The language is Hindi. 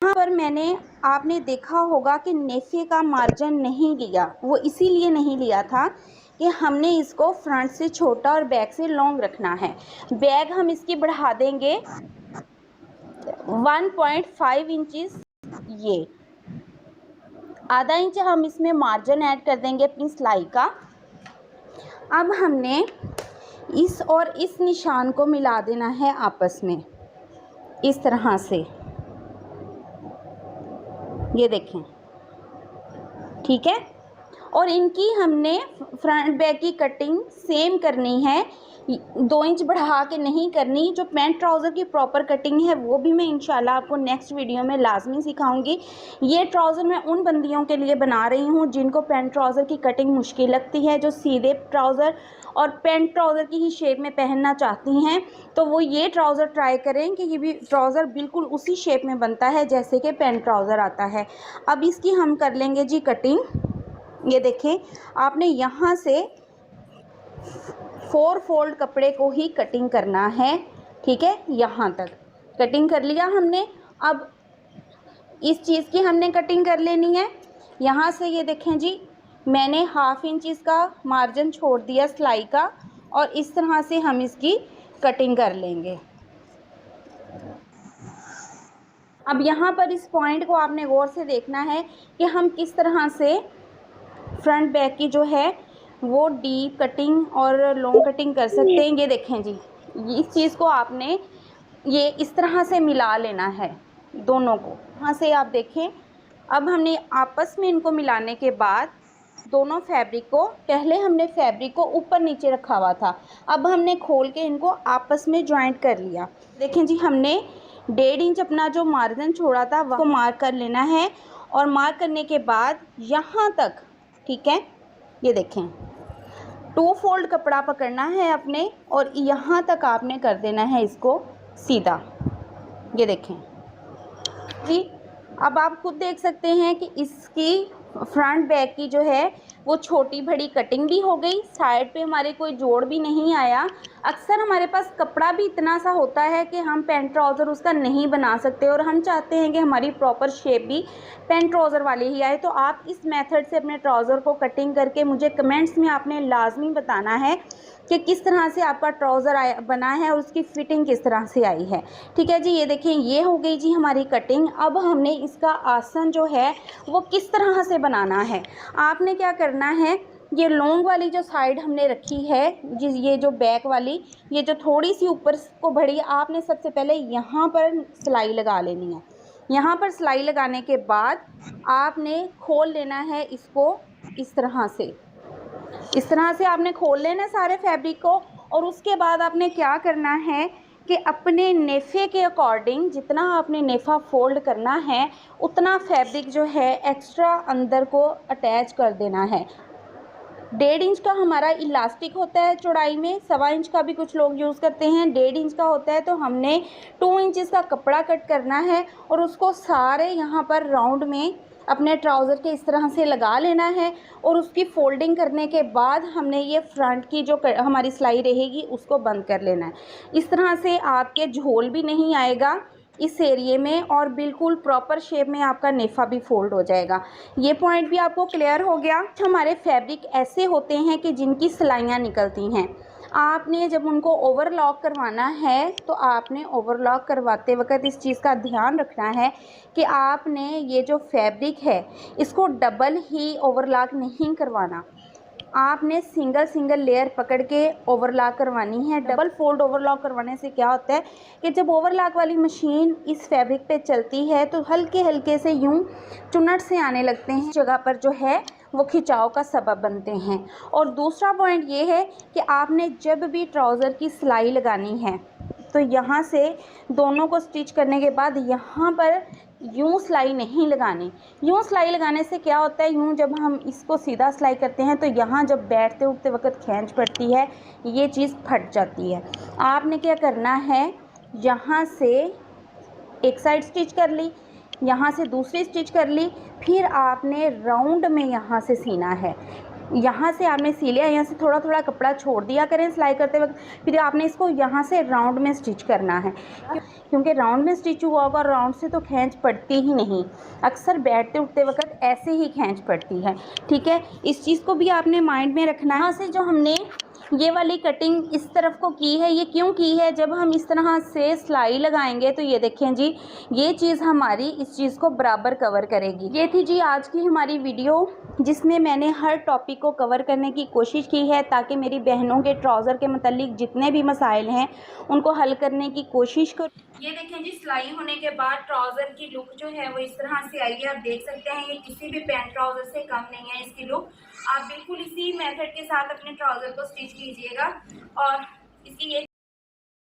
यहाँ पर मैंने आपने देखा होगा कि नेफे का मार्जिन नहीं लिया। वो इसीलिए नहीं लिया था कि हमने इसको फ्रंट से छोटा और बैक से लॉन्ग रखना है। बैक हम इसकी बढ़ा देंगे 1.5 इंचेस, ये आधा इंच हम इसमें मार्जिन ऐड कर देंगे अपनी सिलाई का। अब हमने इस और इस निशान को मिला देना है आपस में इस तरह से, ये देखें, ठीक है। और इनकी हमने फ्रंट बैक की कटिंग सेम करनी है, 2 इंच बढ़ा के नहीं करनी। जो पैंट ट्राउज़र की प्रॉपर कटिंग है वो भी मैं इंशाल्लाह आपको नेक्स्ट वीडियो में लाजमी सिखाऊंगी। ये ट्राउज़र मैं उन बंदियों के लिए बना रही हूँ जिनको पैंट ट्राउज़र की कटिंग मुश्किल लगती है, जो सीधे ट्राउज़र और पैंट ट्राउज़र की ही शेप में पहनना चाहती हैं, तो वो ये ट्राउज़र ट्राई करें कि ये भी ट्राउज़र बिल्कुल उसी शेप में बनता है जैसे कि पैंट ट्राउज़र आता है। अब इसकी हम कर लेंगे जी कटिंग। ये देखें, आपने यहाँ से 4 फोल्ड कपड़े को ही कटिंग करना है, ठीक है। यहाँ तक कटिंग कर लिया हमने। अब इस चीज़ की हमने कटिंग कर लेनी है। यहाँ से ये देखें जी, मैंने 1/2 इंच इसका मार्जिन छोड़ दिया सिलाई का, और इस तरह से हम इसकी कटिंग कर लेंगे। अब यहाँ पर इस पॉइंट को आपने गौर से देखना है कि हम किस तरह से फ्रंट बैक की जो है वो डीप कटिंग और लॉन्ग कटिंग कर सकते हैं। ये देखें जी, इस चीज़ को आपने ये इस तरह से मिला लेना है दोनों को। यहाँ से आप देखें, अब हमने आपस में इनको मिलाने के बाद दोनों फैब्रिक को, पहले हमने फैब्रिक को ऊपर नीचे रखा हुआ था, अब हमने खोल के इनको आपस में जॉइंट कर लिया। देखें जी, हमने 1.5 इंच अपना जो मार्जिन छोड़ा था वो मार्क कर लेना है, और मार्क करने के बाद यहाँ तक, ठीक है, ये देखें 2 फोल्ड कपड़ा पकड़ना है अपने, और यहाँ तक आपने कर देना है इसको सीधा। ये देखें जी, अब आप खुद देख सकते हैं कि इसकी फ्रंट बैक की जो है वो छोटी बड़ी कटिंग भी हो गई, साइड पे हमारे कोई जोड़ भी नहीं आया। अक्सर हमारे पास कपड़ा भी इतना सा होता है कि हम पैंट ट्राउज़र उसका नहीं बना सकते, और हम चाहते हैं कि हमारी प्रॉपर शेप भी पैंट ट्राउज़र वाली ही आए। तो आप इस मेथड से अपने ट्राउज़र को कटिंग करके मुझे कमेंट्स में आपने लाजमी बताना है कि किस तरह से आपका ट्राउज़र बना है और उसकी फ़िटिंग किस तरह से आई है, ठीक है जी। ये देखें, ये हो गई जी हमारी कटिंग। अब हमने इसका आसन जो है वो किस तरह से बनाना है। आपने क्या करना है, ये लॉन्ग वाली जो साइड हमने रखी है जी, ये जो बैक वाली, ये जो थोड़ी सी ऊपर को बढ़ी, आपने सबसे पहले यहाँ पर सिलाई लगा लेनी है। यहाँ पर सिलाई लगाने के बाद आपने खोल लेना है इसको इस तरह से, इस तरह से आपने खोल लेना सारे फैब्रिक को। और उसके बाद आपने क्या करना है कि अपने नेफे के अकॉर्डिंग जितना आपने नेफा फोल्ड करना है उतना फैब्रिक जो है एक्स्ट्रा अंदर को अटैच कर देना है। 1.5 इंच का हमारा इलास्टिक होता है चौड़ाई में, 1.25 इंच का भी कुछ लोग यूज़ करते हैं, 1.5 इंच का होता है। तो हमने 2 इंचेस का कपड़ा कट करना है और उसको सारे यहाँ पर राउंड में अपने ट्राउज़र के इस तरह से लगा लेना है। और उसकी फोल्डिंग करने के बाद हमने ये फ्रंट की जो हमारी सिलाई रहेगी उसको बंद कर लेना है। इस तरह से आपके झोल भी नहीं आएगा इस एरिए में, और बिल्कुल प्रॉपर शेप में आपका नेफा भी फोल्ड हो जाएगा। ये पॉइंट भी आपको क्लियर हो गया। हमारे फैब्रिक ऐसे होते हैं कि जिनकी सिलाइयाँ निकलती हैं, आपने जब उनको ओवरलॉक करवाना है तो आपने ओवरलॉक करवाते वक्त इस चीज़ का ध्यान रखना है कि आपने ये जो फैब्रिक है इसको डबल ही ओवरलॉक नहीं करवाना, आपने सिंगल लेयर पकड़ के ओवरलॉक करवानी है। डबल फोल्ड ओवरलॉक करवाने से क्या होता है कि जब ओवरलॉक वाली मशीन इस फैब्रिक पे चलती है तो हल्के हल्के से यूं चुनट से आने लगते हैं, जगह पर जो है वो खिंचाव का सबब बनते हैं। और दूसरा पॉइंट ये है कि आपने जब भी ट्राउज़र की सिलाई लगानी है तो यहाँ से दोनों को स्टिच करने के बाद यहाँ पर यूँ सिलाई नहीं लगानी। यूँ सिलाई लगाने से क्या होता है, यूँ जब हम इसको सीधा सिलाई करते हैं तो यहाँ जब बैठते उठते वक्त खींच पड़ती है, ये चीज़ फट जाती है। आपने क्या करना है, यहाँ से एक साइड स्टिच कर ली, यहाँ से दूसरी स्टिच कर ली, फिर आपने राउंड में यहाँ से सीना है। यहाँ से आपने सी लिया, यहाँ से थोड़ा थोड़ा कपड़ा छोड़ दिया करें सिलाई करते वक्त, फिर आपने इसको यहाँ से राउंड में स्टिच करना है। क्योंकि राउंड में स्टिच हुआ होगा और राउंड से तो खींच पड़ती ही नहीं, अक्सर बैठते उठते वक्त ऐसे ही खींच पड़ती है। ठीक है, इस चीज़ को भी आपने माइंड में रखना है। यहाँ से जो हमने ये वाली कटिंग इस तरफ को की है, ये क्यों की है, जब हम इस तरह से सिलाई लगाएंगे तो ये देखें जी, ये चीज़ हमारी इस चीज़ को बराबर कवर करेगी। ये थी जी आज की हमारी वीडियो, जिसमें मैंने हर टॉपिक को कवर करने की कोशिश की है ताकि मेरी बहनों के ट्राउज़र के मतलब जितने भी मसाइल हैं उनको हल करने की कोशिश करूँ। ये देखें जी, सिलाई होने के बाद ट्राउज़र की लुक जो है वो इस तरह से आई है। आप देख सकते हैं ये किसी भी पैंट ट्राउज़र से कम नहीं है इसकी लुक। आप बिल्कुल इसी मेथड के साथ अपने ट्राउज़र को स्टिच कीजिएगा और इसकी ये